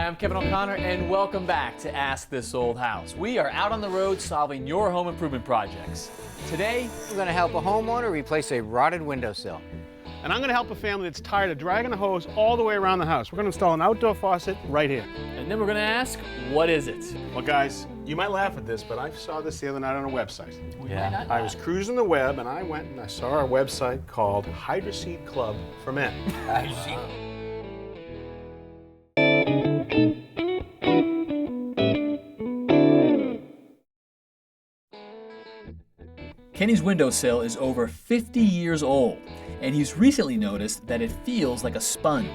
Hi, I'm Kevin O'Connor, and welcome back to Ask This Old House. We are out on the road solving your home improvement projects. Today, we're going to help a homeowner replace a rotted windowsill. And I'm going to help a family that's tired of dragging a hose all the way around the house. We're going to install an outdoor faucet right here. And then we're going to ask, what is it? Well, guys, you might laugh at this, but I saw this the other night on a website. Yeah. I was cruising the web, and I went and I saw a website called Hydroseed Club for Men. Kenny's windowsill is over 50 years old, and he's recently noticed that it feels like a sponge.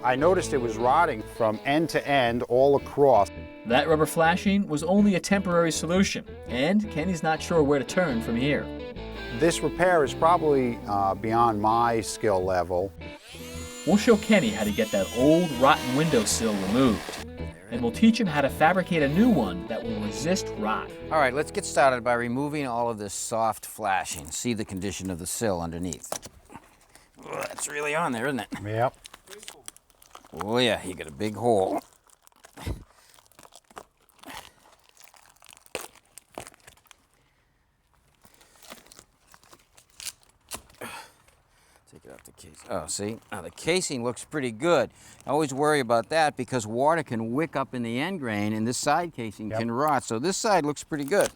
I noticed it was rotting from end to end all across. That rubber flashing was only a temporary solution, and Kenny's not sure where to turn from here. This repair is probably beyond my skill level. We'll show Kenny how to get that old, rotten windowsill removed, and we'll teach him how to fabricate a new one that will resist rot. All right, let's get started by removing all of this soft flashing. See the condition of the sill underneath. Oh, that's really on there, isn't it? Yep. Oh yeah, you got a big hole. Take it off the casing. Oh, see? Now the casing looks pretty good. I always worry about that because water can wick up in the end grain and this side casing can rot. So this side looks pretty good.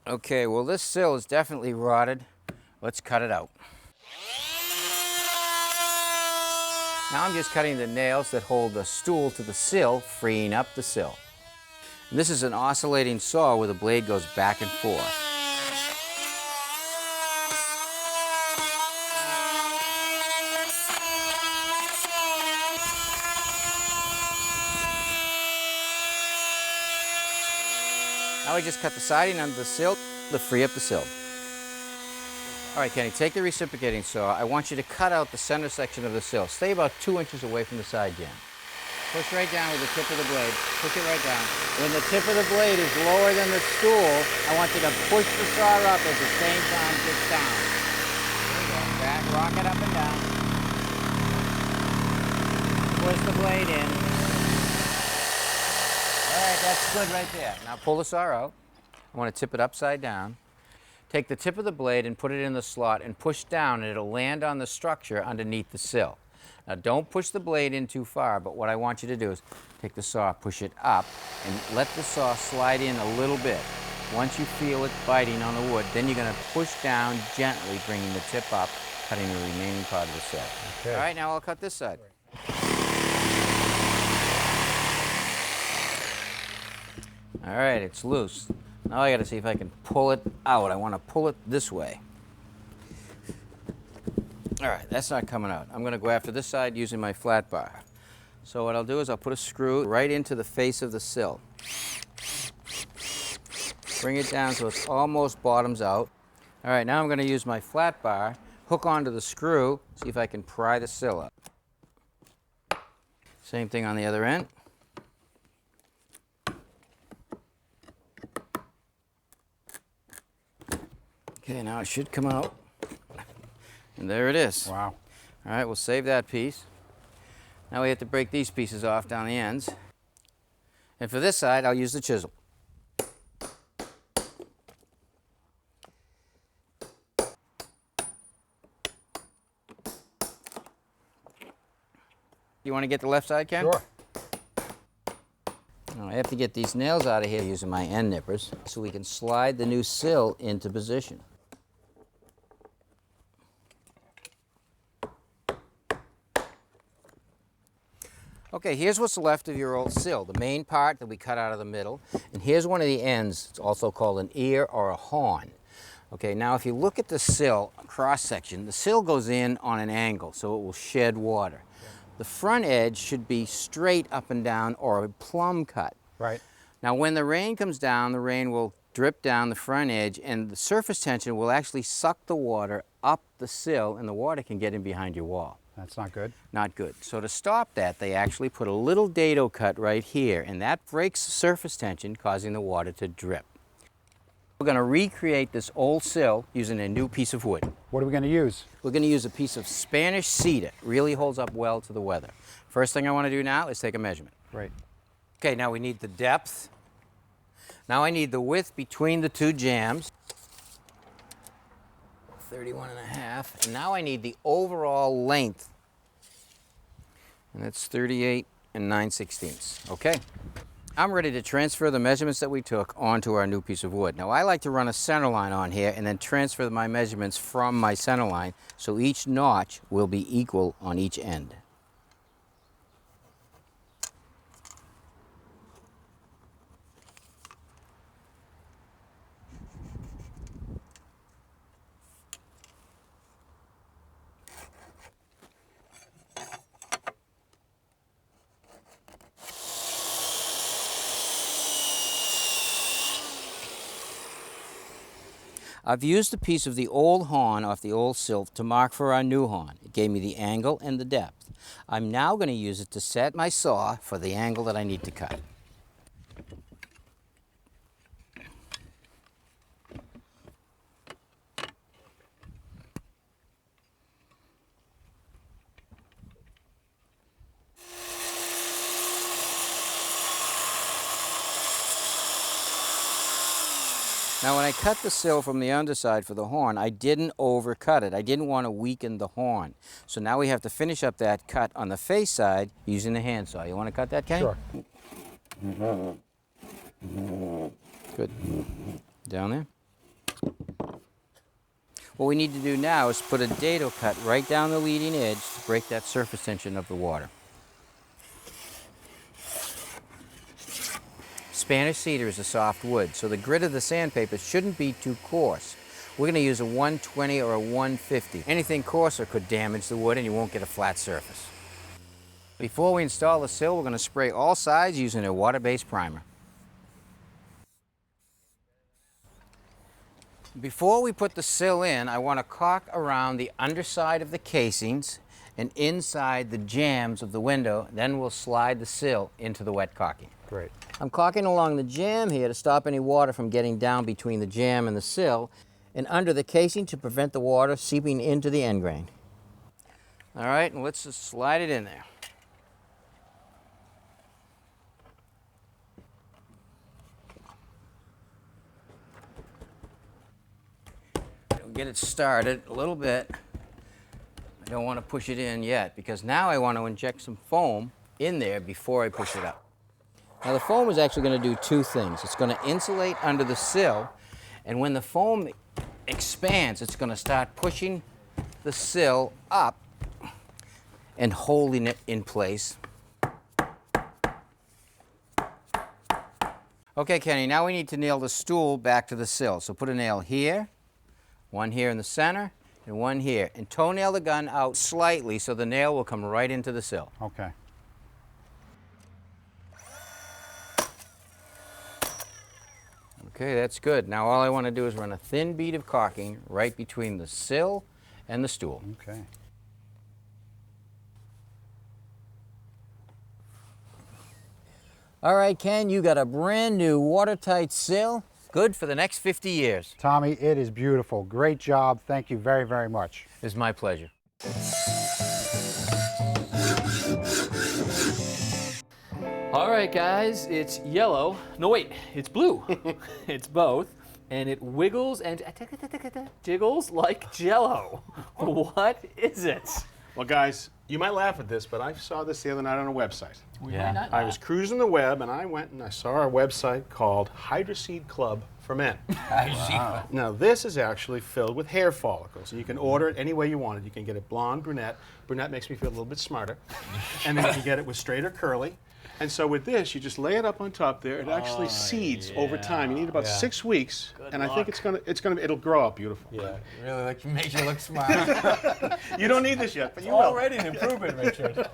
Okay, well this sill is definitely rotted. Let's cut it out. Now I'm just cutting the nails that hold the stool to the sill, freeing up the sill. And this is an oscillating saw where the blade goes back and forth. Now we just cut the siding under the sill to free up the sill. All right, Kenny, take the reciprocating saw. I want you to cut out the center section of the sill. Stay about 2 inches away from the side jam. Push right down with the tip of the blade. Push it right down. When the tip of the blade is lower than the stool, I want you to push the saw up at the same time just down. There you go. Back, rock it up and down. Push the blade in. All right, that's good right there. Now pull the saw out. I want to tip it upside down. Take the tip of the blade and put it in the slot and push down, and it'll land on the structure underneath the sill. Now don't push the blade in too far, but what I want you to do is take the saw, push it up, and let the saw slide in a little bit. Once you feel it biting on the wood, then you're going to push down gently, bringing the tip up, cutting the remaining part of the sill. Okay. All right, now I'll cut this side. All right, it's loose. Now I got to see if I can pull it out. I want to pull it this way. All right, that's not coming out. I'm going to go after this side using my flat bar. So what I'll do is I'll put a screw right into the face of the sill. Bring it down so it's almost bottoms out. All right, now I'm going to use my flat bar, hook onto the screw, see if I can pry the sill up. Same thing on the other end. Okay, now it should come out. And there it is. Wow. All right, we'll save that piece. Now we have to break these pieces off down the ends. And for this side, I'll use the chisel. You want to get the left side, Ken? Sure. Now I have to get these nails out of here using my end nippers so we can slide the new sill into position. Okay, here's what's left of your old sill, the main part that we cut out of the middle, and here's one of the ends. It's also called an ear or a horn. Okay, now if you look at the sill cross-section, the sill goes in on an angle, so it will shed water. The front edge should be straight up and down or a plumb cut. Right. Now when the rain comes down, the rain will drip down the front edge, and the surface tension will actually suck the water up the sill, and the water can get in behind your wall. That's not good. Not good. So to stop that, they actually put a little dado cut right here, and that breaks the surface tension, causing the water to drip. We're going to recreate this old sill using a new piece of wood. What are we going to use? We're going to use a piece of Spanish cedar. It really holds up well to the weather. First thing I want to do now is take a measurement. Right. Okay, now we need the depth. Now I need the width between the two jambs. 31.5. And now I need the overall length. And that's 38 9/16. Okay. I'm ready to transfer the measurements that we took onto our new piece of wood. Now I like to run a center line on here and then transfer my measurements from my center line so each notch will be equal on each end. I've used a piece of the old horn off the old sill to mark for our new horn. It gave me the angle and the depth. I'm now going to use it to set my saw for the angle that I need to cut. Now when I cut the sill from the underside for the horn, I didn't overcut it. I didn't want to weaken the horn. So now we have to finish up that cut on the face side using the handsaw. You want to cut that, Kenny? Sure. Good. Down there. What we need to do now is put a dado cut right down the leading edge to break that surface tension of the water. Spanish cedar is a soft wood, so the grit of the sandpaper shouldn't be too coarse. We're going to use a 120 or a 150. Anything coarser could damage the wood and you won't get a flat surface. Before we install the sill, we're going to spray all sides using a water-based primer. Before we put the sill in, I want to caulk around the underside of the casings and inside the jambs of the window. Then we'll slide the sill into the wet caulking. Great. I'm caulking along the jamb here to stop any water from getting down between the jamb and the sill, and under the casing to prevent the water seeping into the end grain. All right, and let's just slide it in there. We'll get it started a little bit. I don't want to push it in yet because now I want to inject some foam in there before I push it up. Now the foam is actually going to do two things. It's going to insulate under the sill, and when the foam expands, it's going to start pushing the sill up and holding it in place. Okay, Kenny, now we need to nail the stool back to the sill. So put a nail here, one here in the center, and one here. And toenail the gun out slightly so the nail will come right into the sill. Okay. Okay, that's good. Now all I want to do is run a thin bead of caulking right between the sill and the stool. Okay. All right, Ken, you got a brand new watertight sill. Good for the next 50 years. Tommy, it is beautiful. Great job. Thank you very, very much. It's my pleasure. All right, guys, it's yellow. No, wait, it's blue. It's both. And it wiggles and jiggles like Jell-O. What is it? Well, guys, you might laugh at this, but I saw this the other night on a website. We Yeah. might not I was cruising the web, and I went and I saw a website called Hydroseed Club for Men. Wow. Now, this is actually filled with hair follicles, and you can order it any way you want it. You can get it blonde, brunette. Brunette makes me feel a little bit smarter. And then you can get it with straight or curly. And so with this, you just lay it up on top there. It actually seeds over time. You need about 6 weeks, and I think it'll grow up beautiful. Yeah, really makes you look smart. You don't need this yet, but you will. Already an improvement, Richard.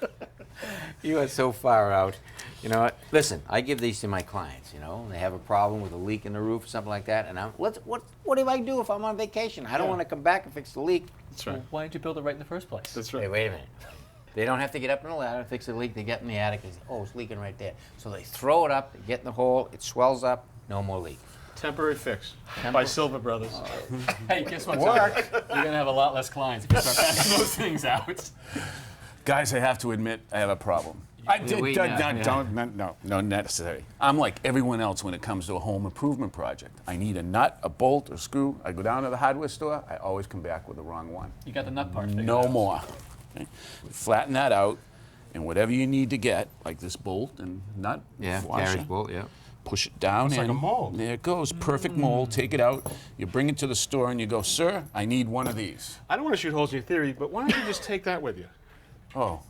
You are so far out. You know what? Listen, I give these to my clients, you know. They have a problem with a leak in the roof or something like that, and what do I do if I'm on vacation? I don't want to come back and fix the leak. That's right. Well, why didn't you build it right in the first place? That's Hey, right. wait a minute. They don't have to get up in the ladder and fix the leak. They get in the attic and say, oh, it's leaking right there. So they throw it up, they get in the hole, it swells up, no more leak. Temporary fix by Silva Brothers. Hey, guess what? You're gonna have a lot less clients if you start passing those things out. Guys, I have to admit, I have a problem. No, necessary. I'm like everyone else when it comes to a home improvement project. I need a nut, a bolt, a screw. I go down to the hardware store. I always come back with the wrong one. You got the nut part figured No out. more. Okay? Flatten that out, and whatever you need to get, like this bolt and nut, Yeah, washer, carriage bolt, yeah. push it down It's in. like a mold. There it goes, perfect mold. Take it out. You bring it to the store and you go, sir, I need one of these. I don't want to shoot holes in your theory, but why don't you just take that with you? Oh,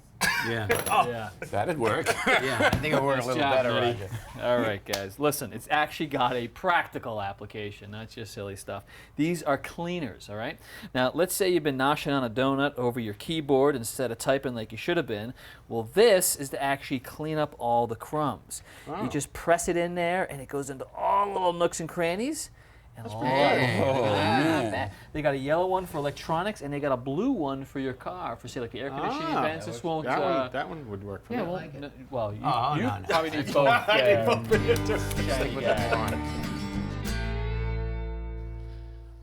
Yeah. Yeah. that'd work. Yeah, I think it'll work a little job, better, buddy. Roger. All right, guys. Listen, it's actually got a practical application, not just silly stuff. These are cleaners, all right? Now, let's say you've been noshing on a donut over your keyboard instead of typing like you should have been. Well, this is to actually clean up all the crumbs. You just press it in there, and it goes into all the little nooks and crannies. And man. they got a yellow one for electronics, and they got a blue one for your car, for say like the air conditioning vents. This won't. That one would work for Yeah, me. well, well, you, Oh, you no, no. probably need both. Stick with the blonde.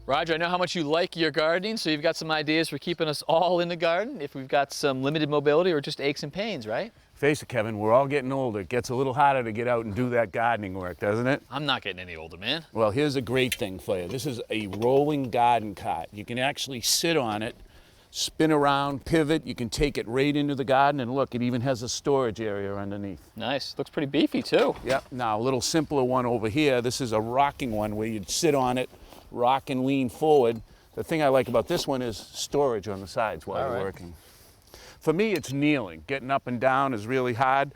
Roger, I know how much you like your gardening, so you've got some ideas for keeping us all in the garden if we've got some limited mobility or just aches and pains, right? Face it, Kevin, we're all getting older. It gets a little harder to get out and do that gardening work, doesn't it? I'm not getting any older, man. Well, here's a great thing for you. This is a rolling garden cart. You can actually sit on it, spin around, pivot. You can take it right into the garden, and look, it even has a storage area underneath. Nice. Looks pretty beefy, too. Yep. Now, a little simpler one over here. This is a rocking one where you'd sit on it, rock and lean forward. The thing I like about this one is storage on the sides while you're working. For me, it's kneeling. Getting up and down is really hard.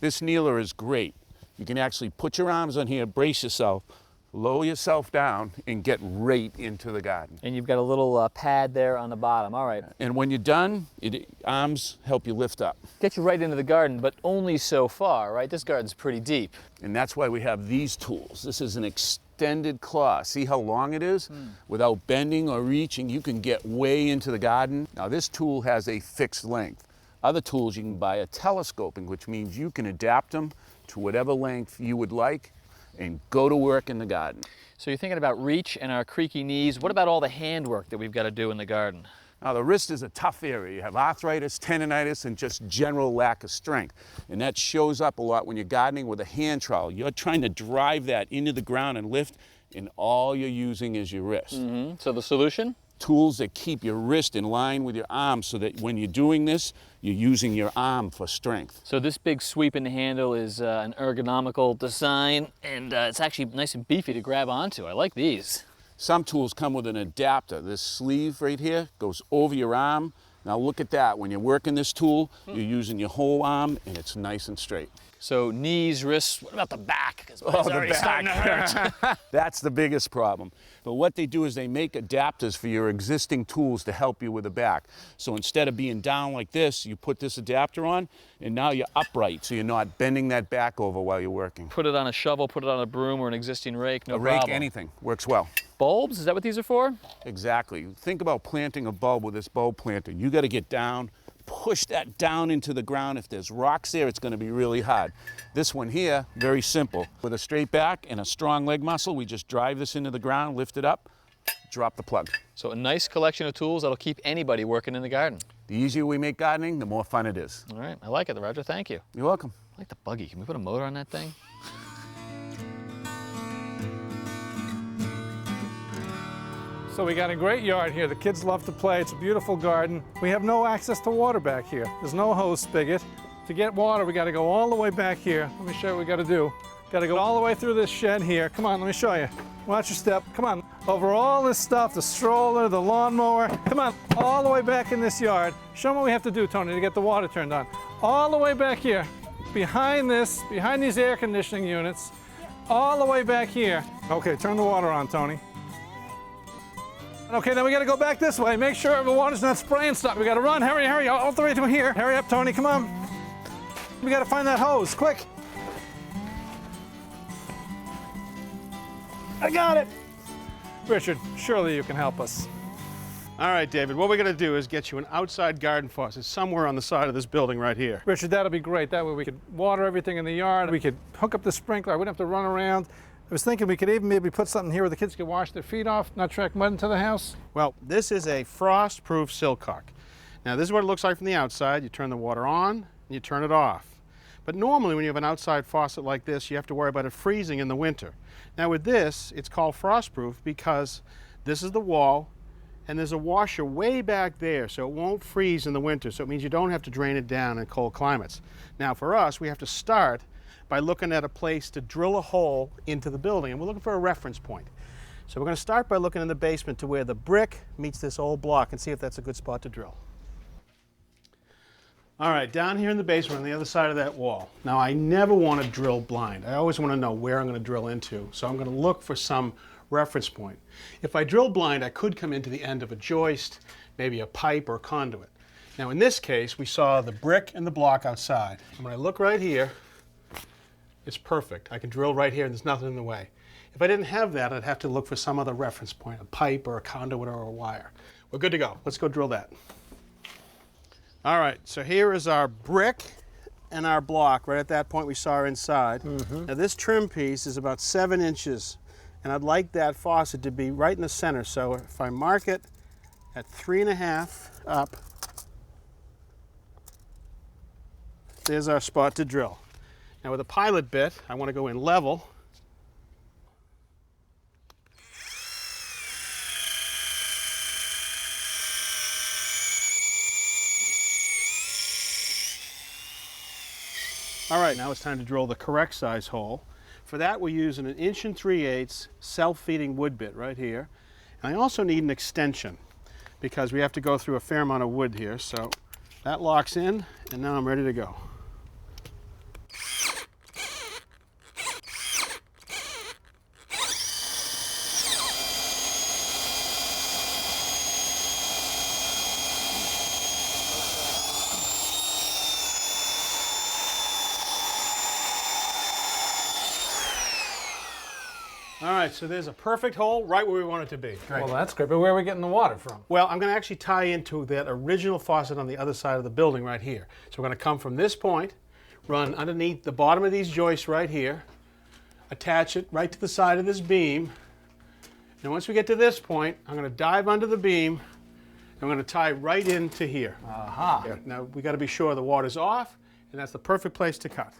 This kneeler is great. You can actually put your arms on here, brace yourself, lower yourself down, and get right into the garden. And you've got a little pad there on the bottom. All right. And when you're done, arms help you lift up. Get you right into the garden, but only so far, right? This garden's pretty deep. And that's why we have these tools. This is an extended claw. See how long it is? Without bending or reaching, you can get way into the garden. Now this tool has a fixed length. Other tools you can buy are telescoping, which means you can adapt them to whatever length you would like and go to work in the garden. So you're thinking about reach and our creaky knees. What about all the handwork that we've got to do in the garden? Now the wrist is a tough area. You have arthritis, tendonitis, and just general lack of strength. And that shows up a lot when you're gardening with a hand trowel. You're trying to drive that into the ground and lift, and all you're using is your wrist. So the solution? Tools that keep your wrist in line with your arm so that when you're doing this, you're using your arm for strength. So this big sweep in the handle is an ergonomical design, and it's actually nice and beefy to grab onto. I like these. Some tools come with an adapter. This sleeve right here goes over your arm. Now look at that. When you're working this tool, you're using your whole arm, and it's nice and straight. So knees, wrists, what about the back? 'Cause mine's already starting to hurt. That's the biggest problem. But what they do is they make adapters for your existing tools to help you with the back. So instead of being down like this, you put this adapter on, and now you're upright, so you're not bending that back over while you're working. Put it on a shovel, put it on a broom or an existing rake, no A rake, problem. anything, works well. Bulbs, is that what these are for? Exactly. Think about planting a bulb with this bulb planter. You got to get down, push that down into the ground. If there's rocks there, it's going to be really hard. This one here, very simple. With a straight back and a strong leg muscle, we just drive this into the ground, lift it up, drop the plug. So a nice collection of tools that'll keep anybody working in the garden. The easier we make gardening, the more fun it is. All right, I like it, Roger, thank you. You're welcome. I like the buggy. Can we put a motor on that thing? So we got a great yard here. The kids love to play. It's a beautiful garden. We have no access to water back here. There's no hose spigot. To get water, we got to go all the way back here. Let me show you what we got to do. Got to go all the way through this shed here. Come on, let me show you. Watch your step. Come on. Over all this stuff, the stroller, the lawnmower. Come on, all the way back in this yard. Show me what we have to do, Tony, to get the water turned on. All the way back here. Behind this, behind these air conditioning units. All the way back here. Okay, turn the water on, Tony. Okay, then we gotta go back this way. Make sure the water's not spraying stuff. We gotta run, hurry, hurry, all the way to here. Hurry up, Tony, come on. We gotta find that hose, quick. I got it. Richard, surely you can help us. All right, David, what we're going to do is get you an outside garden faucet somewhere on the side of this building right here. Richard, that'll be great. That way we could water everything in the yard. We could hook up the sprinkler. I wouldn't have to run around. I was thinking we could even maybe put something here where the kids could wash their feet off, not track mud into the house. Well, this is a frost-proof sill caulk. Now, this is what it looks like from the outside. You turn the water on and you turn it off. But normally when you have an outside faucet like this, you have to worry about it freezing in the winter. Now with this, it's called frost-proof because this is the wall and there's a washer way back there, so it won't freeze in the winter. So it means you don't have to drain it down in cold climates. Now for us, we have to start by looking at a place to drill a hole into the building, and we're looking for a reference point. So we're going to start by looking in the basement to where the brick meets this old block and see if that's a good spot to drill. All right, down here in the basement on the other side of that wall. Now I never want to drill blind. I always want to know where I'm going to drill into, so I'm going to look for some reference point. If I drill blind, I could come into the end of a joist, maybe a pipe or a conduit. Now in this case, we saw the brick and the block outside. And when I look right here, it's perfect. I can drill right here and there's nothing in the way. If I didn't have that, I'd have to look for some other reference point, a pipe or a conduit or a wire. We're good to go. Let's go drill that. All right, so here is our brick and our block. Right at that point we saw inside. Now this trim piece is about 7 inches, and I'd like that faucet to be right in the center. So if I mark it at 3.5 up, there's our spot to drill. Now with a pilot bit, I want to go in level. All right, now it's time to drill the correct size hole. For that, we're using an 1 3/8 self-feeding wood bit right here. And I also need an extension because we have to go through a fair amount of wood here. So that locks in, and now I'm ready to go. All right, so there's a perfect hole right where we want it to be. Great. Well, that's great, but where are we getting the water from? Well, I'm going to actually tie into that original faucet on the other side of the building right here. So we're going to come from this point, run underneath the bottom of these joists right here, attach it right to the side of this beam. And once we get to this point, I'm going to dive under the beam, and I'm going to tie right into here. Aha. Here. Now, we got to be sure the water's off, and that's the perfect place to cut.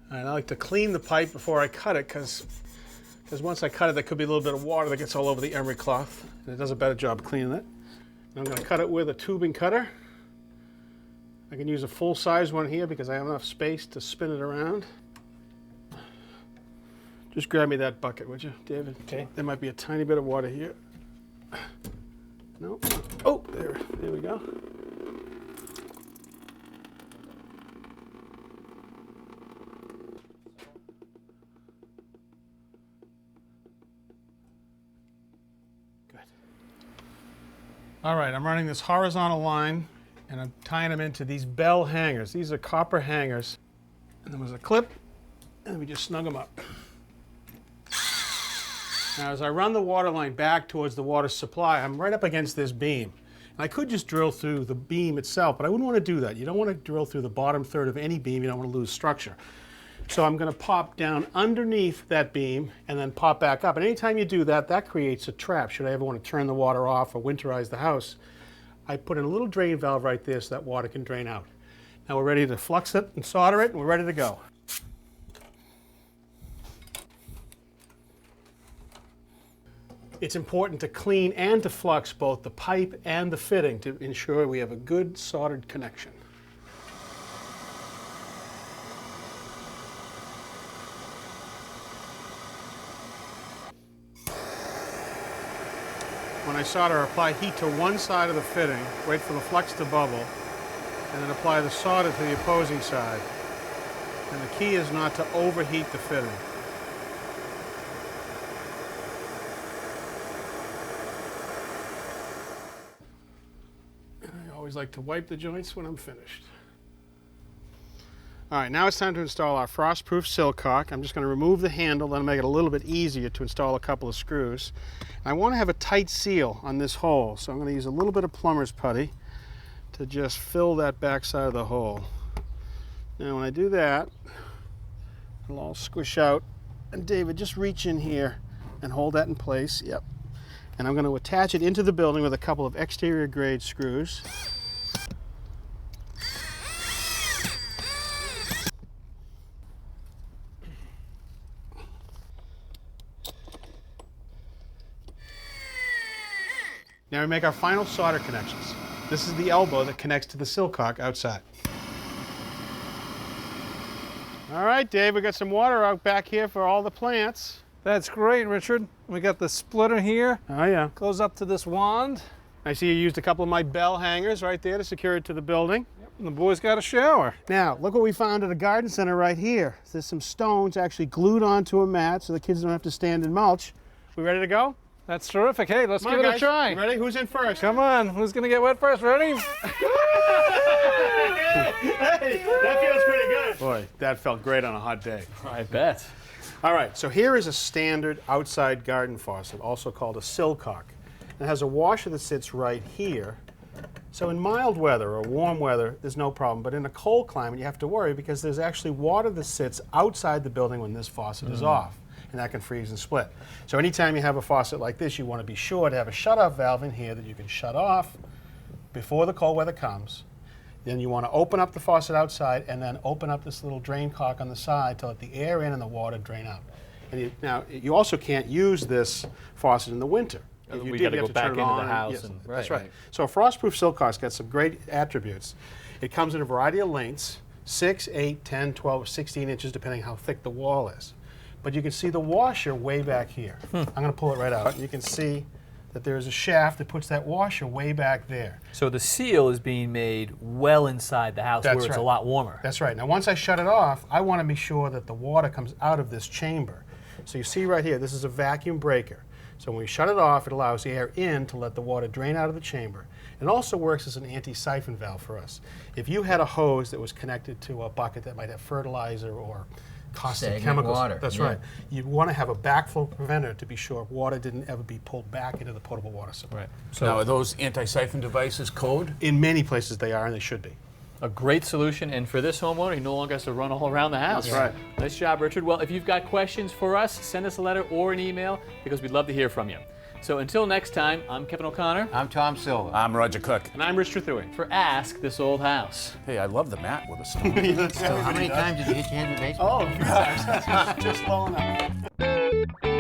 And I like to clean the pipe before I cut it because once I cut it, there could be a little bit of water that gets all over the emery cloth, and it does a better job cleaning it. And I'm going to cut it with a tubing cutter. I can use a full-size one here because I have enough space to spin it around. Just grab me that bucket, would you, David? Okay. There might be a tiny bit of water here. No. Oh, there we go. All right, I'm running this horizontal line and I'm tying them into these bell hangers. These are copper hangers. And there was a clip, and we just snug them up. Now as I run the water line back towards the water supply, I'm right up against this beam. And I could just drill through the beam itself, but I wouldn't want to do that. You don't want to drill through the bottom third of any beam. You don't want to lose structure. So I'm going to pop down underneath that beam and then pop back up. And anytime you do that, that creates a trap. Should I ever want to turn the water off or winterize the house, I put in a little drain valve right there so that water can drain out. Now we're ready to flux it and solder it, and we're ready to go. It's important to clean and to flux both the pipe and the fitting to ensure we have a good soldered connection. When I solder, apply heat to one side of the fitting, wait for the flux to bubble, and then apply the solder to the opposing side. And the key is not to overheat the fitting. And I always like to wipe the joints when I'm finished. All right, now it's time to install our frost-proof sill caulk. I'm just going to remove the handle, that'll make it a little bit easier to install a couple of screws. And I want to have a tight seal on this hole, so I'm going to use a little bit of plumber's putty to just fill that back side of the hole. Now when I do that, It'll all squish out. And David, just reach in here and hold that in place. Yep. And I'm going to attach it into the building with a couple of exterior grade screws. Now we make our final solder connections. This is the elbow that connects to the sill cock outside. All right, Dave, we got some water out back here for all the plants. That's great, Richard. We got the splitter here. Oh yeah. Goes up to this wand. I see you used a couple of my bell hangers right there to secure it to the building. And the boys got a shower. Now, look what we found at a garden center right here. There's some stones actually glued onto a mat so the kids don't have to stand in mulch. We ready to go? That's terrific. Hey, let's Come give on, it guys. a try. You ready? Who's in first? Come on, who's gonna get wet first? Ready? Hey, that feels pretty good. Boy, that felt great on a hot day. I bet. All right, so here is a standard outside garden faucet, also called a sill cock. It has a washer that sits right here. So in mild weather or warm weather, there's no problem. But in a cold climate, you have to worry because there's actually water that sits outside the building when this faucet is off. And that can freeze and split. So anytime you have a faucet like this, you want to be sure to have a shut-off valve in here that you can shut off before the cold weather comes. Then you want to open up the faucet outside and then open up this little drain cock on the side to let the air in and the water drain out. And now, you also can't use this faucet in the winter. If you We did, gotta you have go to turn back it into on the and- house yes, and- that's right, right. So a frost-proof sill cock's got some great attributes. It comes in a variety of lengths, 6, 8, 10, 12, 16 inches, depending how thick the wall is. But you can see the washer way back here. I'm going to pull it right out. And you can see that there's a shaft that puts that washer way back there. So the seal is being made well inside the house That's where it's a right. lot warmer. That's right. Now, once I shut it off, I want to be sure that the water comes out of this chamber. So you see right here, this is a vacuum breaker. So when we shut it off, it allows the air in to let the water drain out of the chamber. It also works as an anti-siphon valve for us. If you had a hose that was connected to a bucket that might have fertilizer or caustic Stagnant chemicals, water, that's yeah. right. You'd want to have a backflow preventer to be sure water didn't ever be pulled back into the potable water supply. Right. Now, are those anti-siphon devices code? In many places they are, and they should be. A great solution, and for this homeowner, he no longer has to run all around the house. That's right. Nice job, Richard. Well, if you've got questions for us, send us a letter or an email because we'd love to hear from you. So until next time, I'm Kevin O'Connor I'm Tom Silva. I'm Roger Cook. And I'm Richard Trethewey. for Ask This Old House. Hey, I love the mat with a stone. How many times did you hit your head in the basement? Oh, a few times. Just low enough.